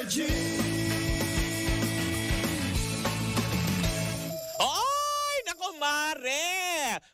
Energy! Oy! Nako, Mare!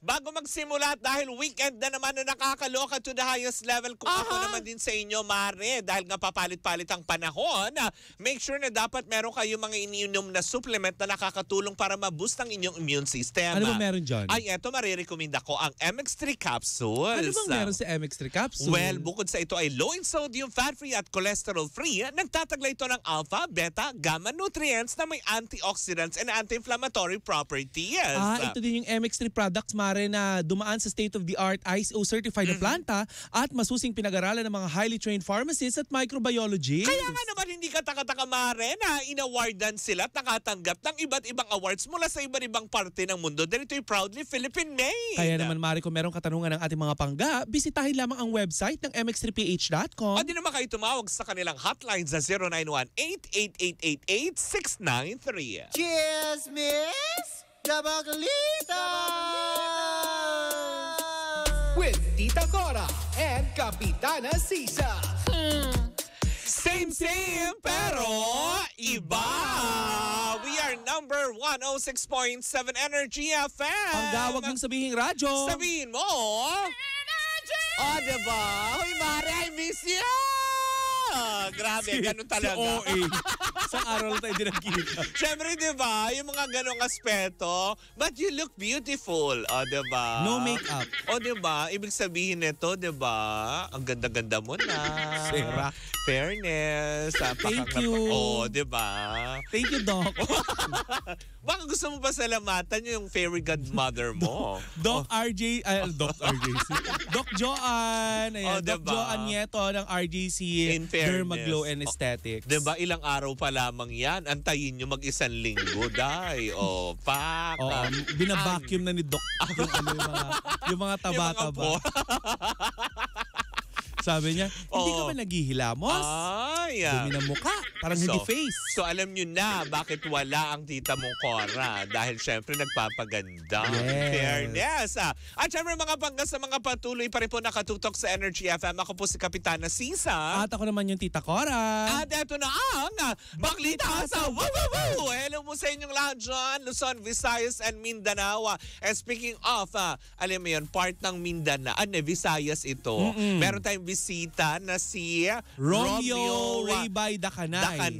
Bago magsimula, dahil weekend na naman na nakakaloka to the highest level, kung ako naman din sa inyo, Mare, dahil nga papalit-palit ang panahon, make sure na dapat meron kayo mga iniinom na supplement na nakakatulong para ma-boost ang inyong immune system. Ano ba meron dyan? Ay, eto, marirekomenda ko ang MX3 capsules. Ano bang meron sa MX3 capsule? Well, bukod sa ito ay low in sodium, fat-free at cholesterol-free, nagtataglay ito ng alpha, beta, gamma nutrients na may antioxidants and anti-inflammatory properties. Ito din yung MX3 products, Mare, na dumaan sa state-of-the-art ISO certified na planta at masusing pinag-aralan ng mga highly trained pharmacists at microbiologists. Kaya nga naman hindi ka taka-taka, Mare, na inawardan sila at nakatanggap ng iba't ibang awards mula sa iba't ibang parte ng mundo. Dahil ito'y proudly Philippine-made. Kaya naman, Mare, kung merong katanungan ng ating mga pangga, bisitahin lamang ang website ng mx3ph.com. O di naman kayo tumawag sa kanilang hotline sa 0918-8888-693. Cheers, miss! Dabaglita! With Tita Cora and Kapitana Sisa. Same, pero iba. We are number 106.7 Energy FM. Ang gawag mong sabihin radyo. Sabihin mo. Energy! O, diba? Hoy, Mare, I miss you! Grabe, ganun talaga. Si OA. Sa araw tayo din nakikita. Siyempre, diba? Yung mga ganong aspeto. But you look beautiful. O, diba? No makeup. O, diba? Ibig sabihin nito, diba? Ang ganda-ganda mo na. Sera. Fairness. Thank you. O, diba? Thank you, Doc. Baka gusto mo pa salamatan yung fairy godmother mo. Doc RJ, Doc RJC. Doc Joanne. Ayan, Doc diba? Joanne Nieto ng RJC In fairness. Dermaglow and Aesthetics. Diba, ilang araw pa lamang yan. Antayin nyo mag-isang linggo, day. O, pak. Binabacuum na ni Doc yung mga taba-taba. Sabi niya, hindi ka ba naghihilamos? Ay. Dumi na mukha, parang hindi face. So alam nyo na bakit wala ang tita mong Cora. Dahil syempre nagpapaganda. Yes. Fairness. At syempre mga panggas sa mga patuloy pa rin po nakatutok sa Energy FM. Ako po si Kapitana Sisa. At ako naman yung Tita Cora. At eto na ang Baklita sa Woo! Hello mo sa inyong lahat dyan, Luzon, Visayas, and Mindanao. And speaking of, alam mo yun, part ng Mindanao, Visayas ito. Meron tayong bisita na si Romeo Raybay Dakanay.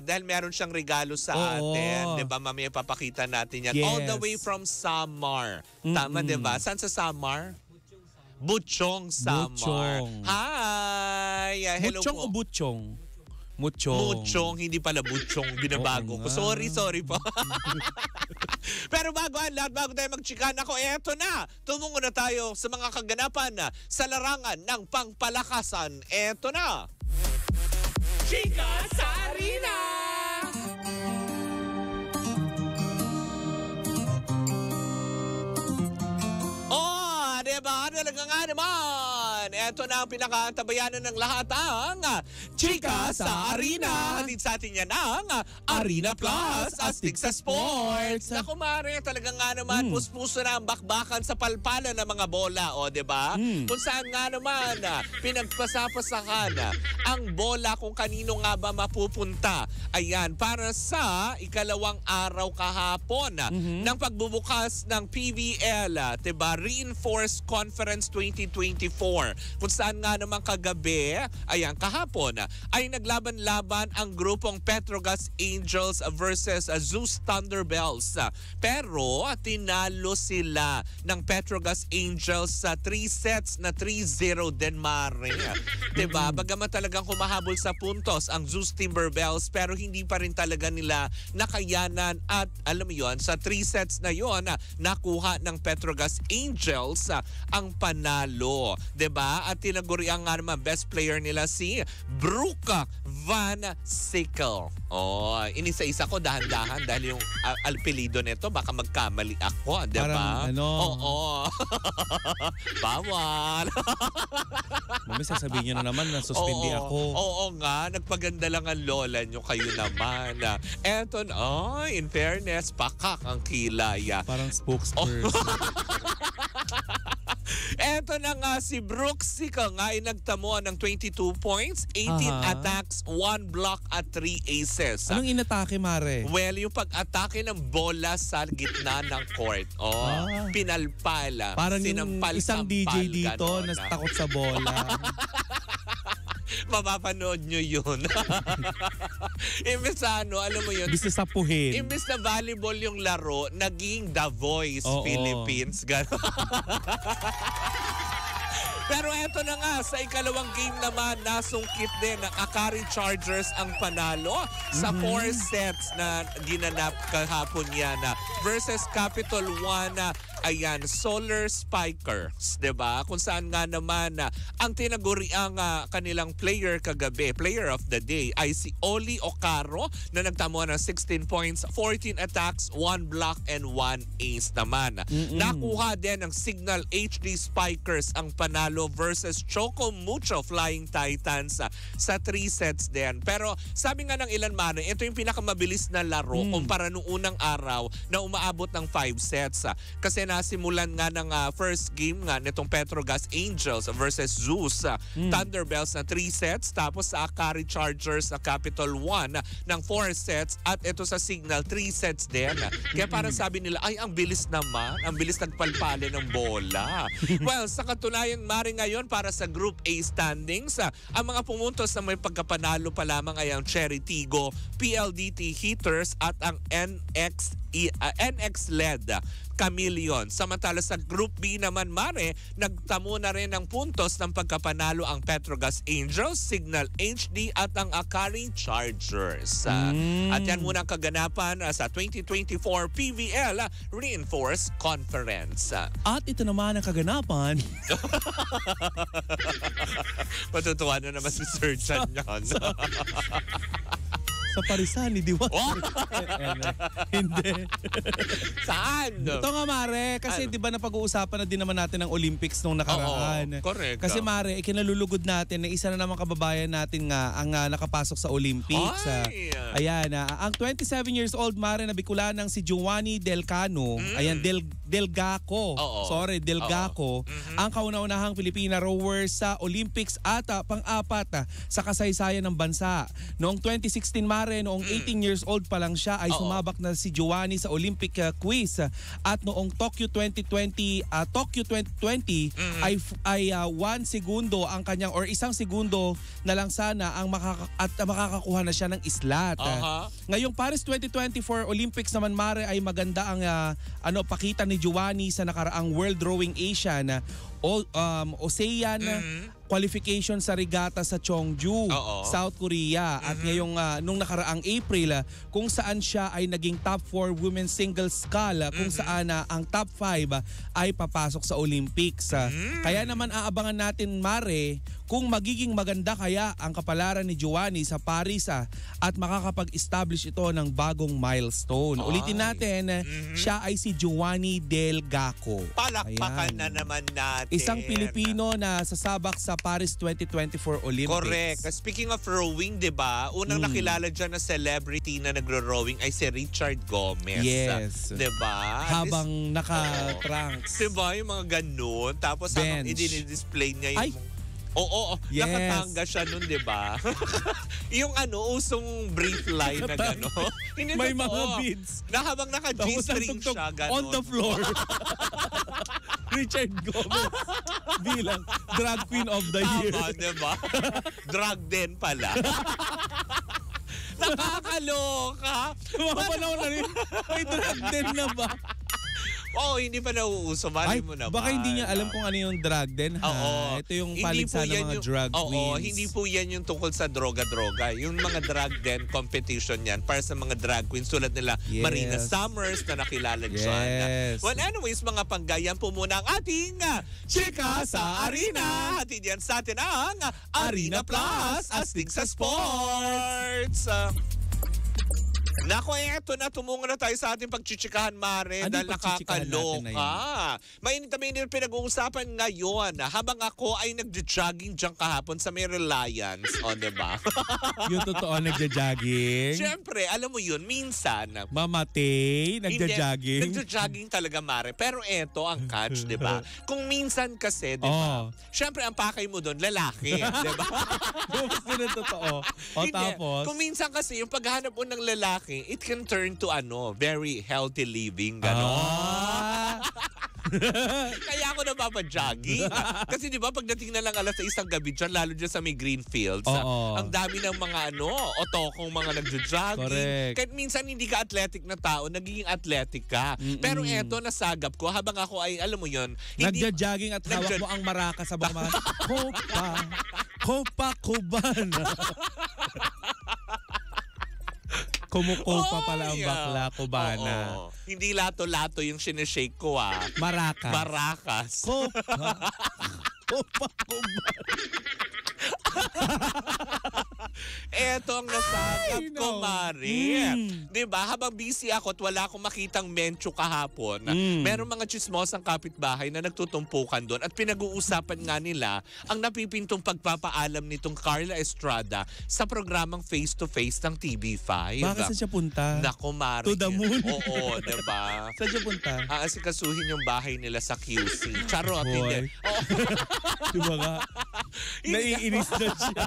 Dahil meron siyang regalo sa atin. Diba, mamaya papakita natin yan. Yes. All the way from Samar. Tama, diba? Saan sa Samar? Butchong, Samar. Butchong. Hi! Hello Butchong po. o Butchong? Butchong, hindi pala Butchong. Binabago ko. Sorry po. Pero bago tayo magchikan ako, eto na. Tumungo na tayo sa mga kaganapan sa larangan ng pangpalakasan. Eto na. Chika sa Arena! Diba? Talaga nga naman. Ito na ang pinakatabayanan ng lahat ang Chika sa Arena. Hatid sa atin yan ang Arena Plus, astig sa sports. Naku, Mare, talaga nga naman, puspuso na ang bakbakan sa palpalan ng mga bola. O, diba? Kung saan nga naman, pinagpasapasakan ang bola kung kanino nga ba mapupunta. Ayan, para sa ikalawang araw kahapon ng pagbubukas ng PVL, diba? Reinforced Conference 2024. Kung saan nga naman kagabi, ayan, kahapon, ay naglaban-laban ang grupong Petrogas Angels versus Zeus Thunderbells. Pero tinalo sila ng Petrogas Angels sa 3 sets na 3-0 din, Mare. Diba? Bagaman talagang humahabol sa puntos ang Zeus Timberbells, pero hindi pa rin talaga nila nakayanan at alam mo yun, sa 3 sets na yon nakuha ng Petrogas Angels ang panalo. Diba? At tinaguriang nga naman best player nila si Brooke Van Sickle. Oh, inisa-isa ko dahan-dahan dahil yung apelido nito baka magkamali ako, diba? Parang ano? Oo. Bawal. Mami, sasabihin niyo na naman na suspindi ako. Oo nga, nagpaganda lang ang lola nyo, kayo naman. Eto na, in fairness, pakak ang kilay. Parang spokesperson. eto na nga si Brooks Sika nga ay nagtamo ng 22 points, 18 attacks, 1 block at 3 aces. Anong inatake, Mare? Well, yung pag-atake ng bola sa gitna ng court. Pinalpala. Parang yung isang DJ dito ganon, na takot sa bola. Mapapanood nyo yun. Imbes na alam mo yun. Imbes na sapuhin. Imbes na volleyball yung laro, naging The Voice Philippines. Ganon. Pero eto na nga, sa ikalawang game naman, nasungkit din ng Akari Chargers ang panalo sa 4 sets na ginanap kahapon yan versus Capital One. Ayan, Solar Spikers, 'di ba? Kung saan nga naman ang tinaguriang kanilang player kagabi, player of the day ay si Oli Ocaro na nagtamo ng 16 points, 14 attacks, 1 block and 1 ace naman. Nakuha din ng Signal HD Spikers ang panalo versus Choco Mucho Flying Titans sa 3 sets din. Pero sabi nga ng ilan man, ito yung pinakamabilis na laro kumpara nung unang araw na umaabot ng 5 sets. Kasi nasimulan nga ng first game nga nitong Petrogas Angels versus Zeus Thunderbells na 3 sets, tapos sa Akari Chargers na Capital One ng 4 sets, at ito sa Signal 3 sets din. Kaya parang sabi nila, ay ang bilis naman, ang bilis nagpalpali ng bola. Well, sa katunayan Mari ngayon para sa Group A standings, ang mga pumuntos na may pagkapanalo pa lamang ay ang Cherry Tigo, PLDT Heaters at ang NX-led Chameleon. Samantala sa Group B naman, Mare, nagtamo na rin ng puntos ng pagkapanalo ang Petrogas Angels, Signal HD at ang Akari Chargers. At yan muna ang kaganapan sa 2024 PVL Reinforced Conference. At ito naman ang kaganapan. Matutuwa na naman si Sir Chan yan. Sa parisan ni Diwat. Hindi. Saan? Ito nga, Mare, kasi di ba napag-uusapan na din naman natin ang Olympics nung nakaraan. Correct. Kasi Mare, ikinalulugod natin na isa na naman kababayan natin nga ang nakapasok sa Olympics. Ayan, ang 27 years old, Mare, na Bicolano ng si Giovanni Delcano. Ayan, Delgaco. Sorry, Delgaco. Ang kauna-unahang Pilipina rower sa Olympics at pang-apat sa kasaysayan ng bansa. Noong 2016, Mare, noong 18 years old pa lang siya ay sumabak na si Giovanni sa Olympic quiz, at noong Tokyo 2020 ay 1 segundo ang kanyang, or 1 segundo na lang sana ang makakakuha na siya ng islat. Ngayong Paris 2024 Olympics naman, Mare, ay maganda ang pakita ni Giovanni sa nakaraang World Rowing Asian Ocean qualification sa regata sa Cheongju, South Korea. At ngayong nung nakaraang April, kung saan siya ay naging top 4 women's singles scull, kung saan ang top 5 ay papasok sa Olympics. Kaya naman aabangan natin, Mare, kung magiging maganda kaya ang kapalaran ni Giovanni sa Paris at makakapag-establish ito ng bagong milestone. Ulitin natin, siya ay si Giovanni Delgaco. Palakpakan na naman natin. Isang Pilipino na sasabak sa Paris 2024 Olympics. Correct. Speaking of rowing, di ba? Unang nakilala dyan na celebrity na nagro-rowing ay si Richard Gomez. Yes. Di ba? Habang naka-trunks. Di ba? Yung mga ganun. Tapos habang i-display niya yung... Yes. Nakatanga siya nun, di ba? Yung usong brief line na gano'n. May mga beads. Na habang naka-G-string siya, gano'n. On the floor. Richard Gomez bilang drag queen of the year. Tama, di ba? Drag din pala. Nakakaloka. Mga panahon na rin, may drag din na ba? Hindi pa nauuso. Mali mo naman. Baka hindi niya alam kung ano yung drug den, ha? Ito yung paligsahan ng mga drag queens. Hindi po yan yung tungkol sa droga-droga. Yung mga drag den competition yan para sa mga drag queens tulad nila Marina Summers na nakilala dyan. Well, anyways, mga panggayan po muna ang ating Chika sa Arena. Hatid yan sa atin ang Arena Plus, astig sa sports. Nako, eto na, tumungo na tayo sa ating pagchichikahan, Mare, Ano dahil yung pagchichikahan natin na nakakaloka. Mainit na mainit pinag-uusapan ngayon habang ako ay nag-jogging dyan kahapon sa may Reliance. O, diba? Yung totoo nagja-jogging. Siyempre, alam mo yun, minsan, Mamatay, nagja-jogging. nagja-jogging talaga, Mare. Pero eto ang catch, di ba? Kung minsan kasi, di ba? Siyempre, ang pakay mo doon, lalaki. Di ba? Gusto na totoo. O Hindi. tapos? Kung minsan kasi, yung paghahanap mo ng lalaki, it can turn to very healthy living, gano'n. Kaya ako napapa-jogging. Kasi di ba, pagdating na lang alas 6 ng gabi dyan, lalo dyan sa may Greenfields, ang dami ng mga otokong mga nagjo-jogging. Correct. Kahit minsan hindi ka athletic na tao, nagiging athletic ka. Pero eto, nasagap ko, habang ako ay, alam mo yun, Nagja-jogging at hawak mo ang maraka sa baka. Kopa Cubana. Kumukopa pala ang bakla, Cubana. Oo. Hindi lato-lato yung sinishake ko, Marakas. Marakas. Kopa Cubana. Eto ang nasagap ko, no. Mari. Diba? Habang busy ako at wala akong makitang mensyo kahapon, merong mga chismosang kapitbahay na nagtutumpukan doon at pinag-uusapan nga nila ang napipintong pagpapaalam nitong Carla Estrada sa programang Face to Face ng TV5. Bakit saan siya punta? Nako, Mari. To the moon. Oo, diba? Saan siya punta? Aasikasuhin yung bahay nila sa QC. Charot, Boy. hindi. Oo. Diba nga? Naiinis na siya.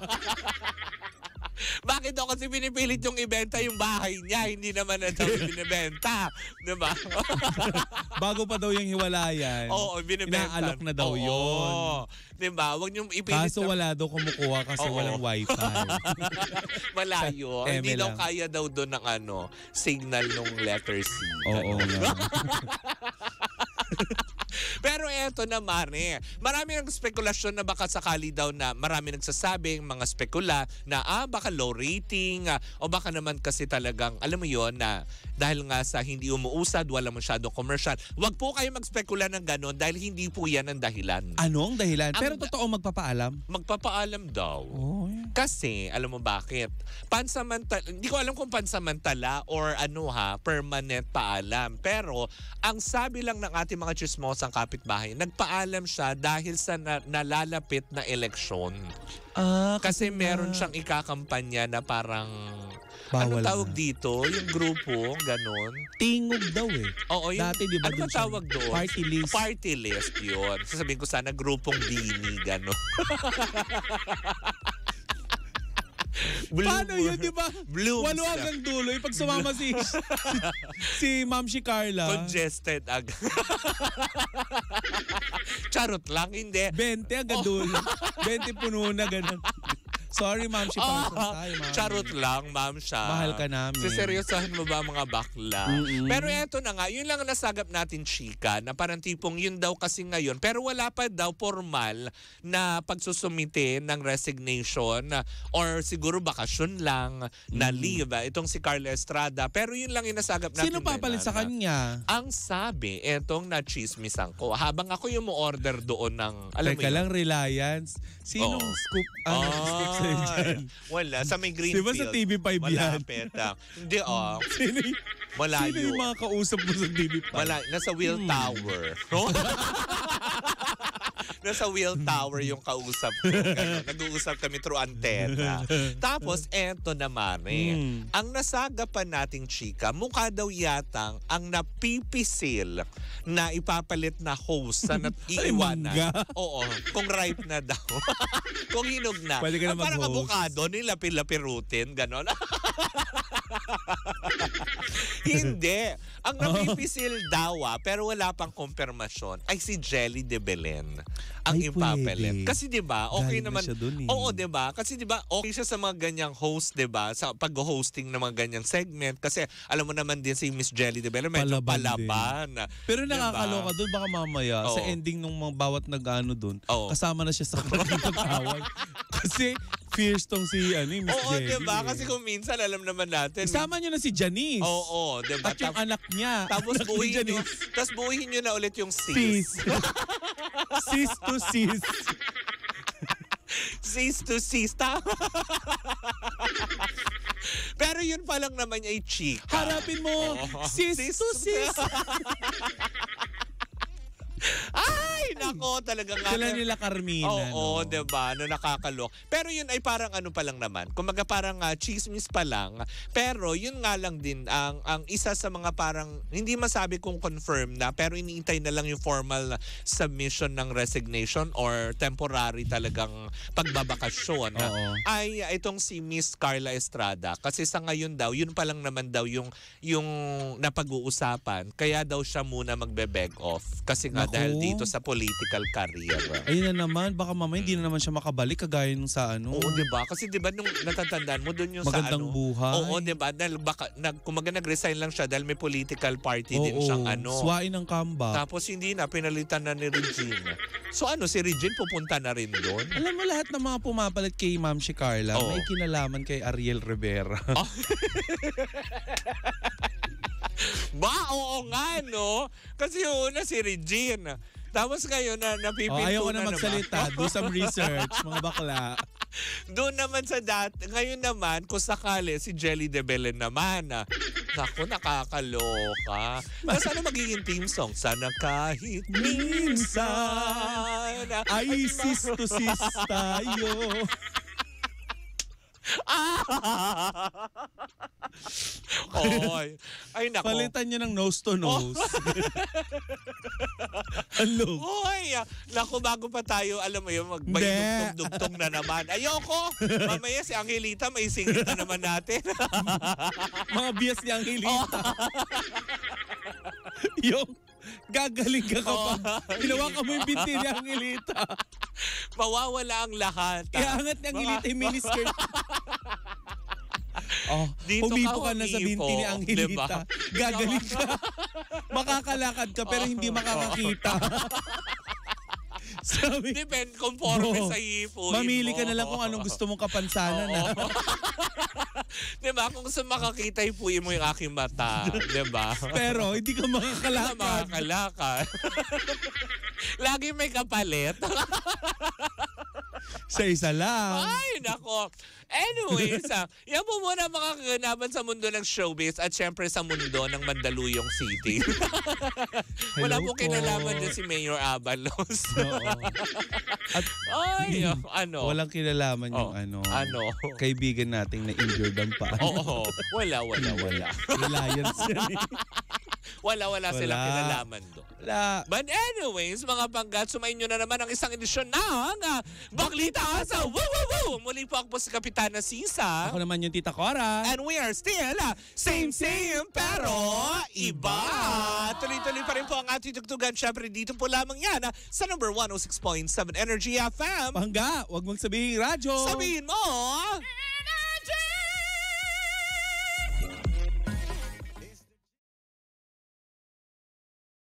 Bakit daw kasi pinipilit yung ibenta yung bahay niya, hindi naman na daw binibenta. Diba? Bago pa daw yung hiwalayan. Oo, binibenta. Inaalok na daw yun. Diba? Huwag niyong ipilit. Kaso wala daw kumukuha kasi walang wifi. Malayo. Hindi daw lang. kaya daw doon ng signal ng letter C. Oo nga. Pero eto na, Mare, marami ng spekulasyon na baka sakali daw na marami nagsasabing mga spekula na baka low rating o baka naman kasi talagang, alam mo yon na dahil nga sa hindi umuusad, wala masyadong commercial. Wag po kayo magspekula ng ganon dahil hindi po yan ang dahilan. Anong dahilan? Pero totoo magpapaalam? Magpapaalam daw. Oh, Kasi, alam mo bakit? Pansamantala, hindi ko alam kung pansamantala or permanent paalam. Pero, ang sabi lang ng ating mga chismosang kapitbahay, nagpaalam siya dahil sa nalalapit na eleksyon. Kasi meron siyang ikakampanya na parang, bawal anong tawag na. dito? Yung grupo, ganon. Tingog daw eh. Oo, yung, Dati di ba ano ba dun siya- tawag doon? Party list. Party list yun. Sasabihin ko sana grupong Dini, ganon. Paano yun, di ba? Blooms. Walo hanggang dulo. Pag sumama si Ma'am si Carla, Congested agad. Charot lang, hindi. 20 hanggang dulo. 20 puno na ganun. Sorry, Ma'am si Carla. Tayo, Ma'am. Charot lang, ma'am siya. Mahal ka namin. Siseryosahin mo ba mga bakla? Pero eto na nga, yun lang ang nasagap natin, chika, na parang tipong yun daw kasi ngayon. Pero wala pa daw formal na pagsusumite ng resignation or siguro bakasyon lang na leave. Itong si Carla Estrada. Pero yun lang yung nasagap natin. Sino papalit sa kanya? Ang sabi, etong na-chismisan ko, habang ako yung mo-order doon ng, alam mo Teka yun, lang, Reliance. Sinong scoop? Scoop sa'yo dyan? Wala, sa may Greenfield. Diba sa TV5 yan? Malapit. Hindi, malayo. Sino yung mga kausap mo sa TV5? Nasa Will Tower. Nasa Will Tower yung kausap ko. Ganun. Nag-uusap kami through antenna. Tapos, eto naman ang nasagapan nating chika, mukha daw yatang ang napipisil na ipapalit na host sa iiwanan. Oo, kung ripe na daw. Kung hinog na. Pwede ka na Parang mag-host. abukado, nilapilapirutin, gano'n. Hindi. Ang napipisil daw, pero wala pang kumpirmasyon, ay si Jelly de Belen ang Ay, ipapalit. pwede. Kasi 'di ba? Okay Galing na naman. siya dun eh. Oo, 'di ba? Kasi 'di ba? Okay siya sa mga ganyang host, 'di ba? Sa pag-hosting ng mga ganyang segment kasi alam mo naman din si Miss Jelly de Belen medyo palaban. Pero Diba? nakakaloka doon, baka mamaya sa ending ng mga bawat nag-ano doon, kasama na siya sa pag-away. Kasi fierce tong si Miss Oo, Jelly. 'di ba? Kasi kung minsan alam naman natin. Isama niyo na si Janice. Oo, 'di ba? At yung anak niya. Tapos anak ni buuhin nyo na ulit yung sis. Sis. Sis to sis. Sis to sis. Pero yun pa lang naman ay chika. Harapin mo, sis to sis. Ay, nako, talaga nga. Sila nila Carmina. Oo, no? diba? Nakakalok. Pero yun ay parang ano pa lang naman. Kumaga parang chismis pa lang. Pero yun nga lang din, ang isa sa mga parang, hindi masabi kung confirm na, pero iniintay na lang yung formal submission ng resignation or temporary talagang pagbabakasyon. Ay itong si Miss Carla Estrada. Kasi sa ngayon daw, yun pa lang naman daw yung napag-uusapan. Kaya daw siya muna magbe-beg off. Kasi nga dahil dito sa political career. Ayun na naman, baka mamaya hindi na naman siya makabalik kagaya nung sa ano. Oo, diba? Kasi diba nung natatandaan mo doon yung Magandang sa ano. buhay. Oo, diba? Dahil baka, kumaga nag-resign lang siya dahil may political party din siyang ano. Swain ng comeback. Tapos hindi na, pinalitan na ni Regine. So ano, si Regine pupunta na rin doon? Alam mo lahat ng mga pumapalit kay Ma'am si Carla, may kinalaman kay Ariel Rivera. Ba, oo nga, no? Kasi yung una si Regine. Tapos ngayon na napipinto ayaw ko na naman. magsalita. Do some research, mga bakla. Doon naman sa ngayon naman, kung sakali, si Jelly de Belen naman. Naku, nakakaloka. Tapos ano magiging theme song? Sana kahit minsan. Ay, sis to sis tayo. Oy. Ay, nako. Palitan nyo ng nose to nose. Hello. Oy, naku, bago pa tayo, alam mo yun, magbayog-dugtong na naman. Ayoko. Mamaya si Angelita, may singit na naman natin. Mga bias ni Angelita. Yung gagaling ka kapag hinawakan mo yung binti ni Angelita. Mawawala ang lahat. Iangat ni Angelita yung miniskirt. Dito humipo ka ka na sa binti ni Angelita. Diba? Gagaling ka. Makakalakad ka pero hindi makakakita. Sabi, Depende conforme sa hipo. Mamili ka na lang kung anong gusto mong kapansanan. Diba? Kung gusto makakita, hipuin mo yung aking mata. Diba? Pero hindi ka makakalakad. Makakalakad. Lagi may kapalit. Sa isa lang. Ay, nako. Anyways, yan po muna mga kaganapan sa mundo ng showbiz at syempre sa mundo ng Mandaluyong City. Wala po kinalaman din si Mayor Abalos. At ay, ano? walang kinalaman yung kaibigan nating na-injured ang paa. Oo, wala. Reliance yan eh. Wala silang kinalaman doon. Wala. But anyways, mga panggat, sumayin nyo na naman ang isang edisyon ng Baklita sa Woo Woo Woo! Muli po ako po si Kapitana Sisa. Ako naman yung Tita Cora. And we are still same pero iba. Tuloy-tuloy pa rin po ang ating tugtugan. Syempre dito po lamang yan sa number 106.7 Energy FM. Pangga, wag mong sabihin radyo. Sabihin mo!